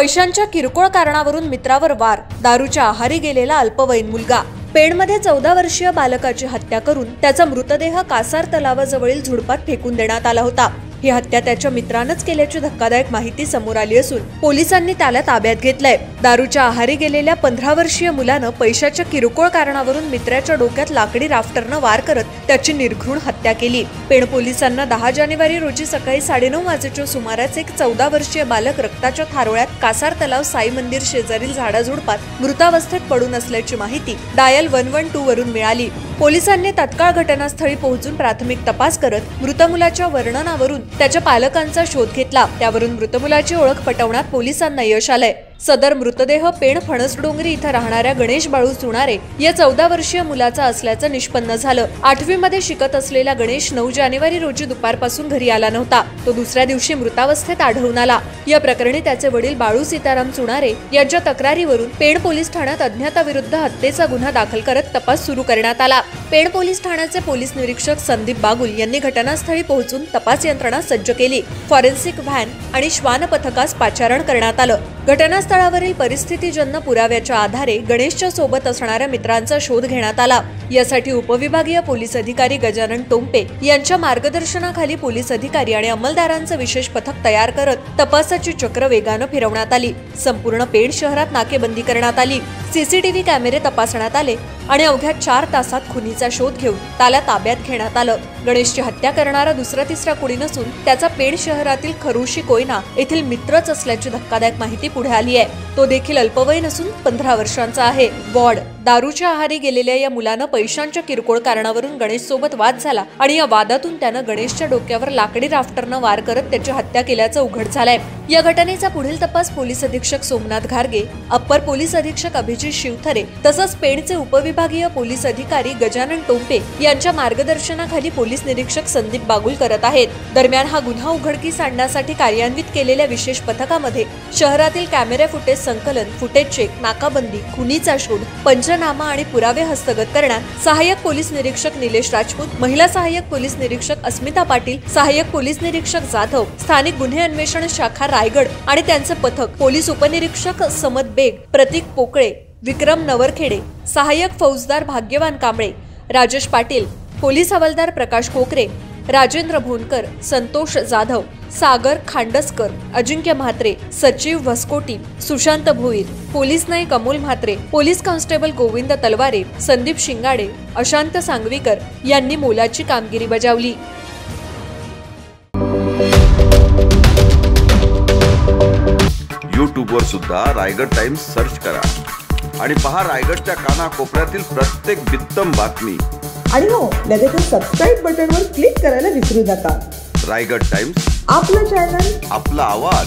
पैशांच्या किरकोळ कारणावरून मित्रावर वार, दारूच्या आहारी गेलेला अल्पवयीन मुलगा। पेणमध्ये 14 वर्षीय बालकाची हत्या करून त्याचा मृतदेह कासार तलावाजवळील झुडपात फेकून देण्यात आला होता। ही हत्या त्याच्या मित्रानंच केल्याची धक्कादायक माहिती समोर आली असून पोलिसांनी त्याला ताब्यात घेतलंय। दारूच्या आहारी गेलेल्या 15 वर्षीय मुलानं पैशाच्या किरकोळ कारणावरून मित्राच्या डोक्यात लाकडी राफ्टरनं वार करत त्याची निर्घृण हत्या केली। पेण पोलिसांना 10 जानेवारी रोजी सकाळी 9:30 वाजेच्या सुमारास एक 14 वर्षीय बालक रक्ताच्या थारोळ्यात कासार तलाव साई मंदिर शेजारील झाडाझुडपात मृतावस्थेत पडून असल्याची माहिती डायल 112 वरून मिळाली। पोलिसांनी तत्काळ घटनास्थळी पोहोचून प्राथमिक तपास करत मृत मुलाच्या वर्णनावरून त्याच्या पालकांचा शोध घेतला। त्यावरून मृत मुलाची ओळख पटवण्यात पोलिसांना यश आलंय। सदर मृतदेह पेण फणसडोंगरी इथं राहणाऱ्या गणेश बाळू चुनारे या 14 वर्षीय मुलाचा असल्याचं निष्पन्न झालं। 8वी मध्ये शिकत असलेला गणेश 9 जानेवारी रोजी दुपारपासून घरी आला नव्हता। तो दुसऱ्या दिवशी मृतावस्थेत आढळून आला। या प्रकरणी त्याचे वडील बाळू सीताराम चुनारे यांच्या तक्रारीवरून पेण पोलीस ठाण्यात अज्ञाताविरुद्ध हत्येचा गुन्हा दाखल करत तपास सुरू करण्यात आला। पेण पोलीस ठाण्याचे पोलीस निरीक्षक संदीप बागुल यांनी घटनास्थळी पोहोचून तपास यंत्रणा सज्ज केली। फॉरेन्सिक व्हॅन आणि श्वान पथकास पाचारण करण्यात आलं। घटनास्थळावरील परिस्थितीजन्य पुराव्याच्या आधारे गणेशच्या सोबत असणाऱ्या मित्रांचा शोध घेण्यात आला। यासाठी उपविभागीय पोलीस अधिकारी गजानन टोंपे यांच्या मार्गदर्शनाखाली पोलीस अधिकारी आणि अंमलदारांचं विशेष पथक तयार करत तपासाची चक्र वेगानं फिरवण्यात आली। संपूर्ण पेण शहरात नाकेबंदी करण्यात आली। सीसीटीव्ही कॅमेरे तपासण्यात आले आणि अवघ्या 4 तासात खुनीचा शोध घेऊन त्याला ताब्यात घेण्यात आलं। गणेशची हत्या करणारा दुसरा तिसरा कुणी नसून त्याचा पेण शहरातील खरुशी कोयना येथील मित्रच असल्याची धक्कादायक माहिती पुढे आली आहे। तो देखील अल्पवयीन असून 15 वर्षांचा आहे। वॉर्ड दारूच्या आहारी गेलेल्या या मुलानं पैशांच्या किरकोळ कारणावरून गणेश सोबत वाद झाला आणि या वादातून त्यानं गणेशच्या डोक्यावर लाकडी राफ्टरनं वार करत त्याची हत्या केल्याचं उघड झालंय। या घटनेचा पुढील तपास पोलीस अधीक्षक सोमनाथ घारगे, अप्पर पोलीस अधीक्षक अभिजित शिवथरे तसंच पेणचे उपविभागीय पोलीस अधिकारी गजानन टोंपे यांच्या मार्गदर्शनाखाली पोलीस निरीक्षक संदीप बागुल करत आहेत। दरम्यान हा गुन्हा उघडकीस आणण्यासाठी कार्यान्वित केलेल्या विशेष पथकामध्ये शहरातील कॅमेरा फुटेज संकलन, फुटेज चेक, नाकाबंदी, खुनीचा शोध, पंचनामा आणि पुरावे हस्तगत करण्यात सहाय्यक पोलीस निरीक्षक निलेश राजपूत, महिला सहाय्यक पोलीस निरीक्षक अस्मिता पाटील, सहाय्यक पोलीस निरीक्षक जाधव, स्थानिक गुन्हे अन्वेषण शाखा रायगड आणि त्यांचे पथक, पोलीस उपनिरीक्षक समद बेग, प्रतीक पोकळे, विक्रम नवरखेडे, सहाय्यक फौजदार भाग्यवान कांबळे, राजेश पाटील, पोलीस हवालदार प्रकाश कोकरे, राजेंद्र भोनकर, संतोष जाधव, सागर खांडसकर, अजिंक्य म्हात्रे, सचिव Bhaskoti, Sushant Bhoir, police Naik Amol Mhatre, police constable Govind Talware, Sandeep Shingade, Ashant Sangvikar यांनी मोलाची कामगिरी बजावली। यूट्यूबवर सुद्धा रायगड टाइम्स सर्च करा आणि पहा रायगडच्या कानाकोपऱ्यातील प्रत्येक बित्तम बातमी। आणि हो, लगेच सबस्क्राइब बटनवर क्लिक करायला विसरू नका। रायगड टाइम्स, आपलं चॅनल, आपला आवाज।